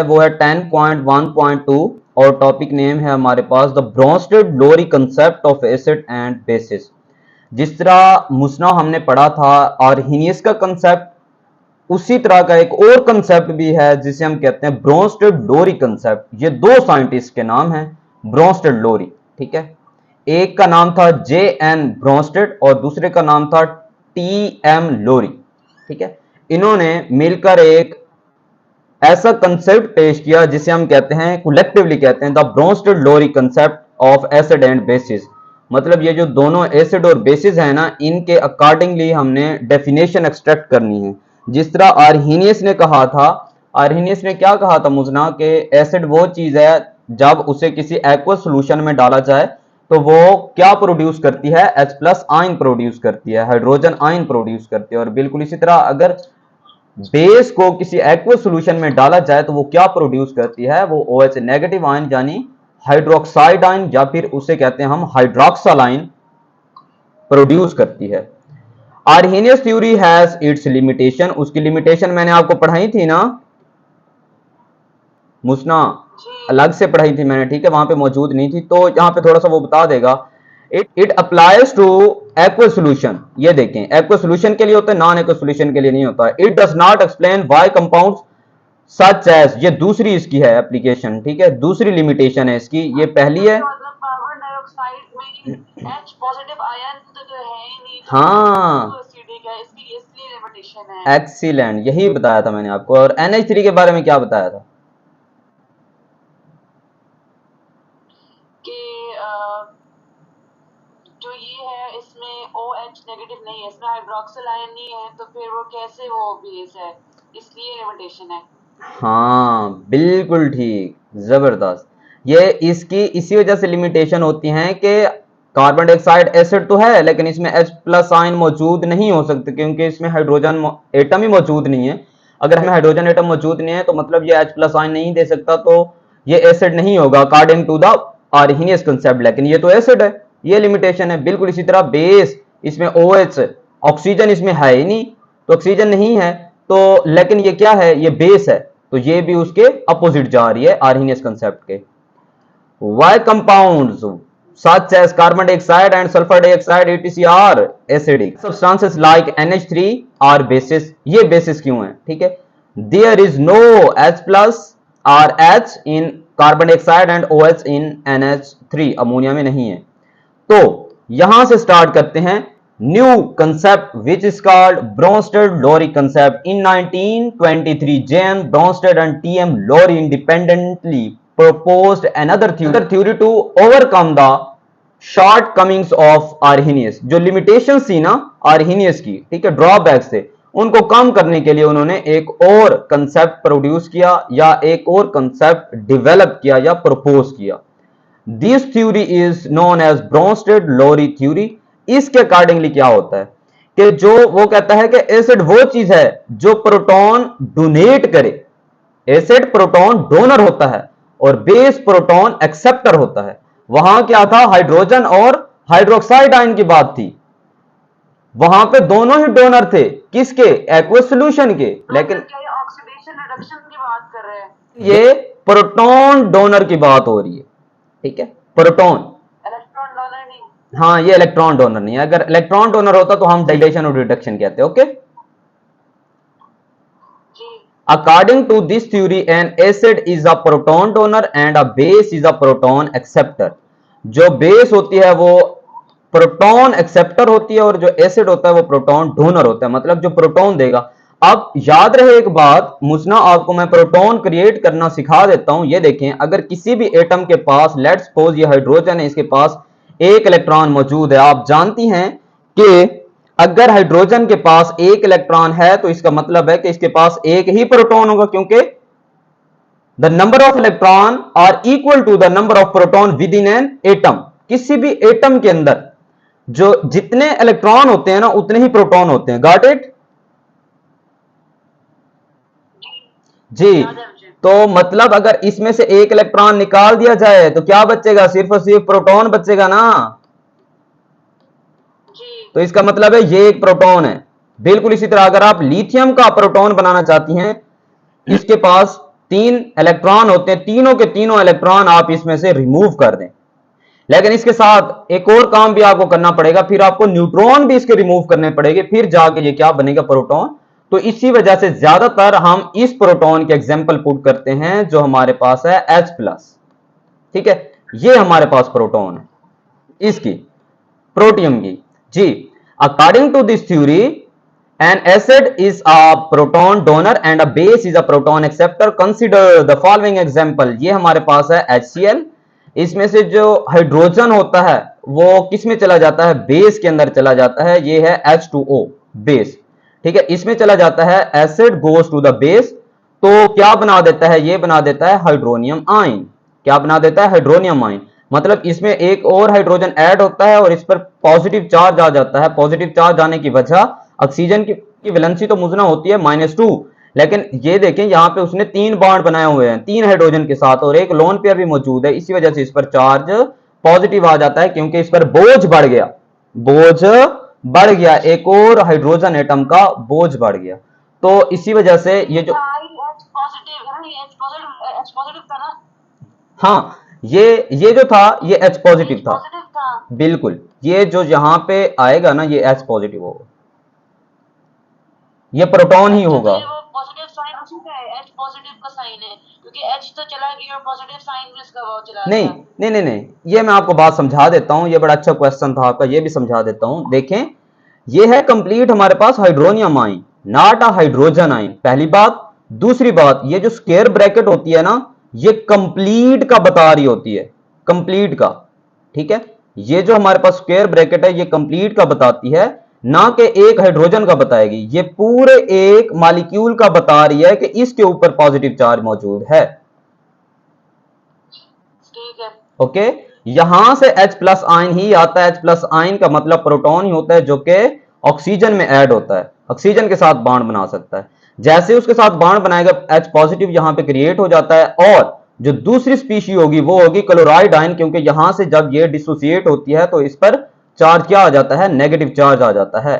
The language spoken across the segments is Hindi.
वो है 10.1.2 और टॉपिक नेम है हमारे पास the Bronsted Lowry concept of acid and bases. जिस तरह मुसना हमने पढ़ा था आर्हीनियस का कंसेप्ट, उसी तरह का एक और कंसेप्ट भी है जिसे हम कहते हैं ब्रोंस्टेड लोरी कंसेप्ट। ये दो साइंटिस्ट के नाम हैं ब्रोंस्टेड लोरी, ठीक है। एक का नाम था J.N. ब्रोंस्टेड और दूसरे का नाम था T.M. लोरी, ठीक है। इन्होंने मिलकर एक ऐसा कंसेप्ट पेश किया जिसे हम कहते हैं कलेक्टिवली कहते हैं the Bronsted Lowry concept of acid and basis. मतलब ये जो दोनों एसिड और बेसिस है ना, इनके अकॉर्डिंगली हमने डेफिनेशन एक्सट्रैक्ट करनी है। जिस तरह आर्हीनियस ने कहा था, आर्हीनियस ने क्या कहा था मुजना के एसिड वो चीज है जब उसे किसी एक्वस सोल्यूशन में डाला जाए तो वो क्या प्रोड्यूस करती है, H+ आयन प्रोड्यूस करती है, हाइड्रोजन आयन प्रोड्यूस करती है। और बिल्कुल इसी तरह अगर बेस को किसी एक्वस सॉल्यूशन में डाला जाए तो वो क्या प्रोड्यूस करती है, वो OH नेगेटिव आयन यानी हाइड्रोक्साइड आयन या फिर उसे कहते हैं हम हाइड्रोक्सल आयन प्रोड्यूस करती है। Arrhenius theory has its limitation, उसकी लिमिटेशन मैंने आपको पढ़ाई थी ना मुसना, अलग से पढ़ाई थी मैंने, ठीक है, वहां पे मौजूद नहीं थी तो यहाँ पे थोड़ा सा वो बता देगा। It applies two aqueous solution. ये देखें एक्वस सॉल्यूशन के लिए होता है, नॉन एक्वस सॉल्यूशन के लिए नहीं होता। It does not explain why compounds such as, ये दूसरी इसकी है एप्लीकेशन, ठीक है, दूसरी लिमिटेशन है इसकी। ये पहली है कार्बन डाइऑक्साइड में H पॉजिटिव आयन तो है ही नहीं, हाँ एसिडिक है, इसकी इसलिए लिमिटेशन है। एक्सीलेंट, यही बताया था मैंने आपको। और NH3 के बारे में क्या बताया था कि जो ये है इसमें OH नेगेटिव नहीं है, इसमें हाइड्रोक्सिल आयन नहीं है, तो फिर वो कैसे वो बेस है, इसलिए लिमिटेशन है। हाँ बिल्कुल ठीक, जबरदस्त। ये इसकी इसी वजह से लिमिटेशन होती है कि कार्बन डाइऑक्साइड एसिड तो है लेकिन इसमें H+ आयन मौजूद नहीं हो सकते क्योंकि इसमें हाइड्रोजन एटम ही मौजूद नहीं है। अगर हमें हाइड्रोजन एटम मौजूद नहीं है तो मतलब ये H+ आयन नहीं दे सकता, तो ये एसिड नहीं होगा according to the Arrhenius concept. लेकिन ये तो एसिड है, ये लिमिटेशन है। बिल्कुल इसी तरह बेस, इसमें OH, ऑक्सीजन इसमें है ही नहीं तो ऑक्सीजन नहीं है तो, लेकिन ये क्या है, ये बेस है, तो ये भी उसके अपोजिट जा रही है आर्हीनियस कंसेप्ट के। Why compounds such as carbon dioxide and sulfur dioxide etc are acidic substances like NH3 are bases। ये bases क्यों है, ठीक है। there is no H+ or H in carbon dioxide and OH in NH3, ammonia में नहीं है। तो यहां से स्टार्ट करते हैं new concept which is called Bronsted Lowry concept. In 1923 J.N. Bronsted and T.M. Lowry independently proposed another theory to overcome the shortcomings of Arrhenius। जो लिमिटेशन थी ना आर्हीनियस की, ठीक है, ड्रॉबैक्स थे, उनको कम करने के लिए उन्होंने एक और कंसेप्ट प्रोड्यूस किया या एक और कंसेप्ट डेवलप किया या प्रपोज किया। This theory is known as Bronsted Lowry theory. इसके अकॉर्डिंगली क्या होता है कि जो वो कहता है कि एसिड वो चीज है जो प्रोटॉन डोनेट करे, एसिड प्रोटॉन डोनर होता है और बेस प्रोटॉन एक्सेप्टर होता है। वहां क्या था, हाइड्रोजन और हाइड्रोक्साइड आयन की बात थी, वहां पे दोनों ही डोनर थे, किसके, एक्वस सॉल्यूशन के। लेकिन ऑक्सीडेशन रिडक्शन की बात कर रहे हैं, ये प्रोटॉन डोनर की बात हो रही है, ठीक है, प्रोटॉन, इलेक्ट्रॉन डोनर नहीं। हाँ ये इलेक्ट्रॉन डोनर नहीं है। अगर इलेक्ट्रॉन डोनर होता तो हम डाइलेशन और रिडक्शन कहते हैं, okay. According to this theory, an acid is a proton donor and a base is a proton acceptor। जो बेस होती है वो प्रोटॉन एक्सेप्टर होती है और जो एसिड होता है वो प्रोटॉन डोनर होता है, मतलब जो प्रोटॉन देगा। अब याद रहे एक बात मुसना, आपको मैं प्रोटॉन क्रिएट करना सिखा देता हूं। ये देखें, अगर किसी भी एटम के पास, लेट्स सपोज ये हाइड्रोजन है, इसके पास एक इलेक्ट्रॉन मौजूद है। आप जानती हैं कि अगर हाइड्रोजन के पास एक इलेक्ट्रॉन है तो इसका मतलब है कि इसके पास एक ही प्रोटॉन होगा, क्योंकि the number of electron are equal to the number of proton within an atom. किसी भी एटम के अंदर जो जितने इलेक्ट्रॉन होते हैं ना उतने ही प्रोटॉन होते हैं। गॉट इट जी। तो मतलब अगर इसमें से एक इलेक्ट्रॉन निकाल दिया जाए तो क्या बचेगा, सिर्फ और सिर्फ प्रोटॉन बचेगा ना। तो इसका मतलब है ये एक प्रोटॉन है। बिल्कुल इसी तरह अगर आप लिथियम का प्रोटॉन बनाना चाहती हैं, इसके पास 3 इलेक्ट्रॉन होते हैं, तीनों के तीनों इलेक्ट्रॉन आप इसमें से रिमूव कर दें। लेकिन इसके साथ एक और काम भी आपको करना पड़ेगा, फिर आपको न्यूट्रॉन भी इसके रिमूव करने पड़ेंगे, फिर जाके ये क्या बनेगा, प्रोटॉन। तो इसी वजह से ज्यादातर हम इस प्रोटॉन के एग्जाम्पल पुट करते हैं जो हमारे पास है H+। ठीक है, ये हमारे पास प्रोटॉन है इसकी, प्रोटियम की। जी, according to this theory an acid is a proton donor and a base is a proton acceptor. Consider the following example. ये हमारे पास है HCl। इसमें से जो हाइड्रोजन होता है वो किस में चला जाता है, बेस के अंदर चला जाता है। ये है H2O बेस। ठीक है, इसमें चला जाता है, acid goes to the base, तो क्या बना देता है, ये बना देता है हाइड्रोनियम आयन। क्या बना देता है, हाइड्रोनियम आयन। मतलब इसमें एक और हाइड्रोजन ऐड होता है और इस पर पॉजिटिव चार्ज आ जाता है। पॉजिटिव चार्ज आने की वजह, ऑक्सीजन की वैलेंसी तो मुजना होती है -2, लेकिन ये देखें यहाँ पे उसने 3 बॉन्ड बनाए हुए हैं 3 हाइड्रोजन के साथ, और एक लोन पेयर भी मौजूद है। इसी वजह से इस पर चार्ज पॉजिटिव आ जाता है, क्योंकि इस पर बोझ बढ़ गया, बोझ बढ़ गया, एक और हाइड्रोजन एटम का बोझ बढ़ गया। तो इसी वजह से ये जो हाँ, ये जो था ये H पॉजिटिव था, बिल्कुल। ये जो यहाँ पे आएगा ना, ये H पॉजिटिव होगा, ये प्रोटॉन ही होगा। पॉजिटिव साइन उसी का है, H पॉजिटिव का साइन है, क्योंकि H तो चला गया और पॉजिटिव साइन भी इसका वो चला नहीं गया। नहीं नहीं नहीं, ये मैं आपको बात समझा देता हूँ, ये बड़ा अच्छा क्वेश्चन था आपका, ये भी समझा देता हूँ। देखें, ये है कंप्लीट हमारे पास hydronium ion, not a hydrogen ion, पहली बात। दूसरी बात, ये जो स्क्वायर ब्रैकेट होती है ना, ये कंप्लीट का बता रही होती है, कंप्लीट का। ठीक है, ये जो हमारे पास स्क्वायर ब्रैकेट है ये कंप्लीट का बताती है, ना कि एक हाइड्रोजन का बताएगी। ये पूरे एक मॉलिक्यूल का बता रही है कि इसके ऊपर पॉजिटिव चार्ज मौजूद है। ठीक है, ओके, यहां से H+ आयन ही आता है। H+ आयन का मतलब प्रोटॉन ही होता है, जो कि ऑक्सीजन में ऐड होता है, ऑक्सीजन के साथ बॉन्ड बना सकता है। जैसे उसके साथ बॉन्ड बनाएगा, H पॉजिटिव यहां पे क्रिएट हो जाता है, और जो दूसरी स्पीशी होगी वो होगी क्लोराइड आयन, क्योंकि यहां से जब ये डिसोसिएट होती है तो इस पर चार्ज क्या आ जाता है, नेगेटिव चार्ज आ जाता है।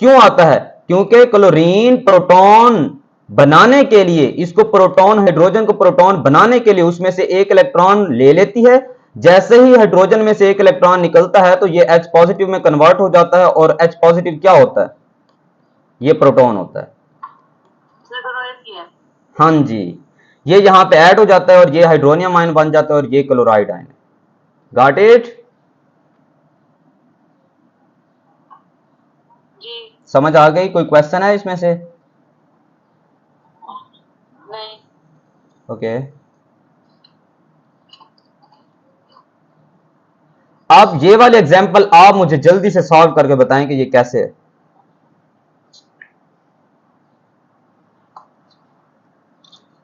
क्यों आता है, क्योंकि क्लोरीन प्रोटॉन बनाने के लिए, इसको प्रोटॉन, हाइड्रोजन को प्रोटॉन बनाने के लिए उसमें से एक इलेक्ट्रॉन ले लेती है। जैसे ही हाइड्रोजन में से एक इलेक्ट्रॉन निकलता है तो ये H पॉजिटिव में कन्वर्ट हो जाता है, और H पॉजिटिव क्या होता है, ये प्रोटॉन होता है। हाँ जी, ये यहां पे ऐड हो जाता है और ये हाइड्रोनियम आयन बन जाता है और ये क्लोराइड आयन है। Got it? जी, समझ आ गई? कोई क्वेश्चन है इसमें से? नहीं। ओके, अब ये वाले एग्जाम्पल आप मुझे जल्दी से सॉल्व करके बताएं कि ये कैसे है।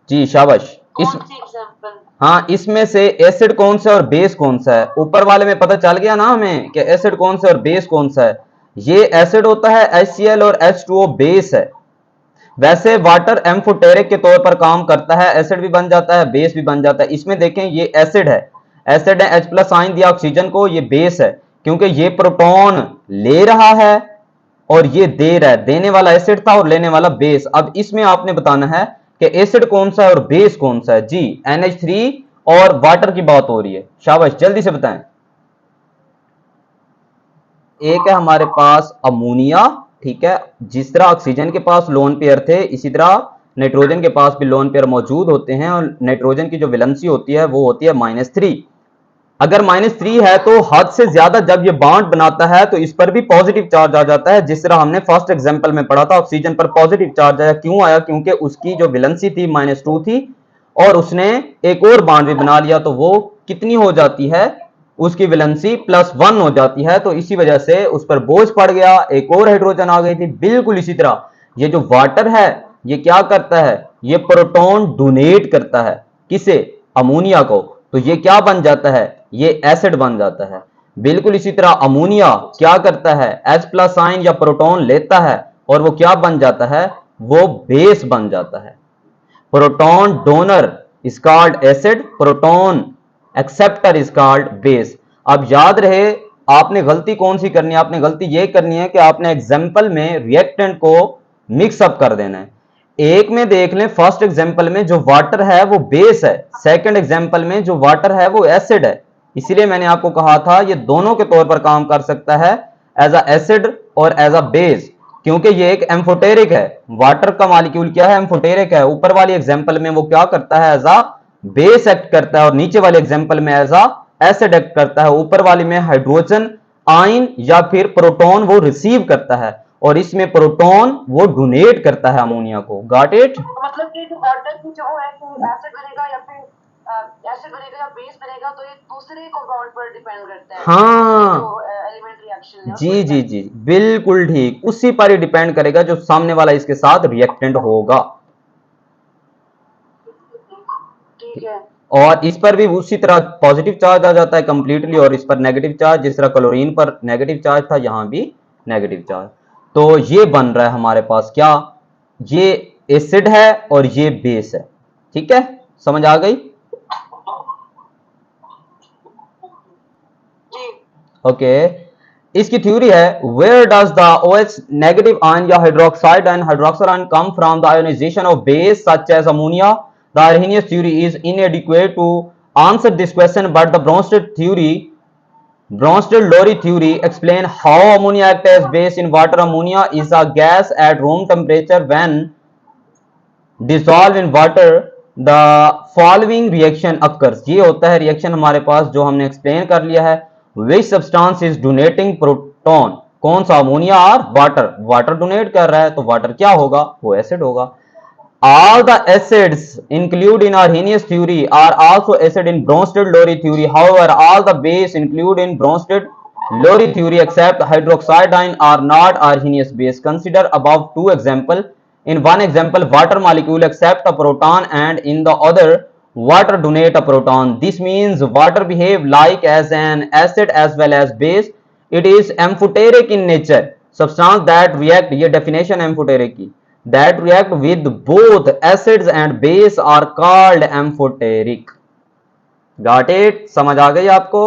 जी शाबाश। हाँ, इसमें से एसिड कौन सा है और बेस कौन सा है? ऊपर वाले में पता चल गया ना हमें कि एसिड कौन सा है और बेस कौन सा है। ये एसिड होता है HCl और H2O बेस है। वैसे वाटर एम्फोटेरिक के तौर पर काम करता है, एसिड भी बन जाता है, बेस भी बन जाता है। इसमें देखें, ये एसिड है, एसिड है, H+ आयन दिया ऑक्सीजन को, ये बेस है, क्योंकि ये प्रोटॉन ले रहा है और ये दे रहा है। देने वाला एसिड था और लेने वाला बेस। अब इसमें आपने बताना है कि एसिड कौन सा है और बेस कौन सा है। जी, NH3 और वाटर की बात हो रही है। शाबाश, जल्दी से बताएं। एक है हमारे पास अमोनिया, ठीक है, जिस तरह ऑक्सीजन के पास लोन पेयर थे, इसी तरह नाइट्रोजन के पास भी लोन पेयर मौजूद होते हैं, और नाइट्रोजन की जो वैलेंसी होती है वो होती है -3। अगर -3 है तो हद से ज्यादा जब ये बॉन्ड बनाता है तो इस पर भी पॉजिटिव चार्ज आ जाता है, जिस तरह हमने फर्स्ट एग्जांपल में पढ़ा था, ऑक्सीजन पर पॉजिटिव चार्ज आया। क्यों आया? क्योंकि उसकी जो वैलेंसी थी -2 थी, और उसने एक और बॉन्ड भी बना लिया, तो वो कितनी हो जाती है, उसकी वैलेंसी +1 हो जाती है। तो इसी वजह से उस पर बोझ पड़ गया, एक और हाइड्रोजन आ गई थी। बिल्कुल इसी तरह ये जो वाटर है ये क्या करता है, ये प्रोटॉन डोनेट करता है, किसे? अमोनिया को। तो ये क्या बन जाता है, ये एसिड बन जाता है। बिल्कुल इसी तरह अमोनिया क्या करता है, H+ आयन या प्रोटॉन लेता है और वो क्या बन जाता है, वो बेस बन जाता है। Proton donor is called acid, proton acceptor is called base. अब याद रहे, आपने गलती कौन सी करनी है, आपने गलती ये करनी है कि आपने एग्जाम्पल में रिएक्टेंट को मिक्सअप कर देना है। एक में देख लें, फर्स्ट एग्जांपल में जो वाटर है वो बेस है, सेकंड एग्जांपल में जो वाटर है वो एसिड है। इसीलिए मैंने आपको कहा था ये दोनों के तौर पर काम कर सकता है, एज अ एसिड और एज अ बेस, क्योंकि ये एक एम्फोटेरिक है। वाटर का मॉलिक्यूल क्या है? एम्फोटेरिक है। ऊपर वाली एग्जांपल में वो क्या करता है? एज अ बेस एक्ट करता है, और नीचे वाले एग्जांपल में एज अ एसिड एक्ट करता है। ऊपर वाले में हाइड्रोजन आयन या फिर प्रोटॉन वो रिसीव करता है, और इसमें प्रोटॉन वो डोनेट करता है अमोनिया को। Got it? मतलब कि जो वाटर की जो है एसिड बनेगा या फिर एसिड बनेगा या बेस बनेगा, तो ये दूसरे कंपाउंड पर डिपेंड करता है। हाँ, जो एलिमेंट रिएक्शन है जी जी जी, बिल्कुल ठीक, उसी पर ही डिपेंड करेगा जो सामने वाला इसके साथ रिएक्टेंट होगा। ठीक है। और इस पर भी उसी तरह पॉजिटिव चार्ज आ जाता है कंप्लीटली, और इस पर नेगेटिव चार्ज, जिस तरह क्लोरीन पर नेगेटिव चार्ज था, यहां भी नेगेटिव चार्ज। तो ये बन रहा है हमारे पास क्या? ये एसिड है और ये बेस है। ठीक है, समझ आ गई? जी। ओके, इसकी थ्योरी है, where does the OH negative ion या hydroxide and hydroxyl ion come from the ionization of base such as ammonia? The Arrhenius theory is inadequate to answer this question, but the Bronsted-Lowry theory explain how ammonia acts as base in water. Ammonia is a gas at room temperature. When dissolve in water, the following reaction occurs. ये होता है रिएक्शन हमारे पास जो हमने एक्सप्लेन कर लिया है। Which substance is donating proton? कौन सा? अमोनिया और वाटर। वाटर डोनेट कर रहा है, तो वाटर क्या होगा? वो एसिड होगा। All the acids included in Arrhenius theory are also acid in Bronsted-Lowry theory. However, all the base included in Bronsted-Lowry theory except hydroxide ion are not Arrhenius base. Consider above two examples. In one example, water molecule accept a proton, and in the other, water donate a proton. This means water behave like as an acid as well as base. It is amphoteric in nature. Substance that react, ये definition amphoteric की, that react with both acids and base are called amphoteric. Got it? समझ आ गई आपको?